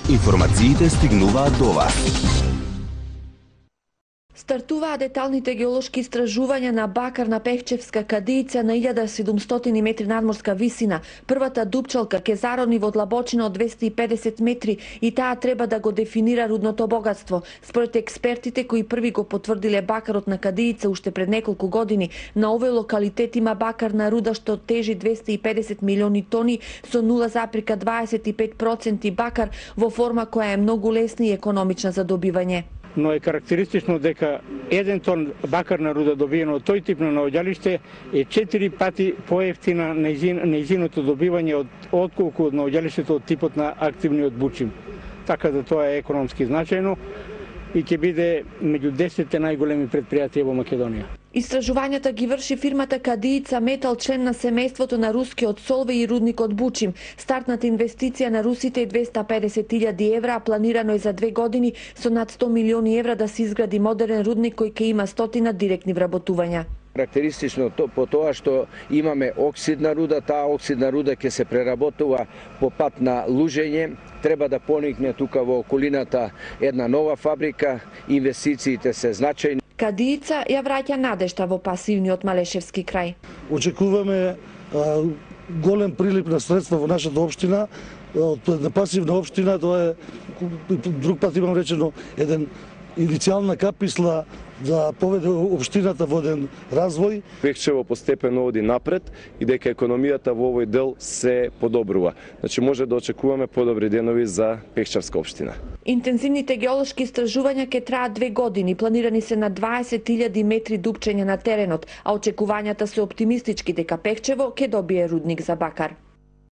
Информациите стигнуваат до вас. Стартуваат деталните геолошки истражувања на бакар на Пехчевска кадијица на 1700 метри надморска висина. Првата дупчалка ќе зарони во длабочина од 250 метри и таа треба да го дефинира рудното богатство. Според експертите кои први го потврдиле бакарот на кадијица уште пред неколку години, на овој локалитет има бакарна руда што тежи 250 милиони тони со 0,25% бакар во форма која е многу лесна и економична за добивање. Но е карактеристично дека 1 тон бакарна руда добиена од тој тип на наоѓалиште е 4 пати поевтина нејзиното добивање отколку од наоѓалиштето од типот на активниот бучим. Така да тоа е економски значајно и ќе биде меѓу 10 најголеми предпријатија во Македонија. Истражувањата ги врши фирмата Кадијица Метал, член на семејството на рускиот Солвеј и рудникот Бучим. Стартната инвестиција на русите е 250.000 евра, а планирано е за 2 години со над 100 милиони евра да се изгради модерен рудник кој ќе има 100 директни вработувања. Карактеристично по тоа што имаме оксидна руда, таа оксидна руда ќе се преработува по пат на лужење, треба да поникне тука во околината една нова фабрика, инвестициите се значајни. Кадијица ја враќа надежда во пасивниот Малешевски крај. Очекуваме голем прилив на средства во нашата општина, од пасивна општина, тоа е друг пат имам речено еден иницијална каписла да поведе општината во еден развој. Пехчево постепено оди напред и дека економијата во овој дел се подобрува. Значи може да очекуваме подобри денови за Пехчевска општина. Интензивните геолошки истражувања ќе траат 2 години, планирани се на 20.000 метри дупчење на теренот, а очекувањата се оптимистички дека Пехчево ќе добие рудник за бакар.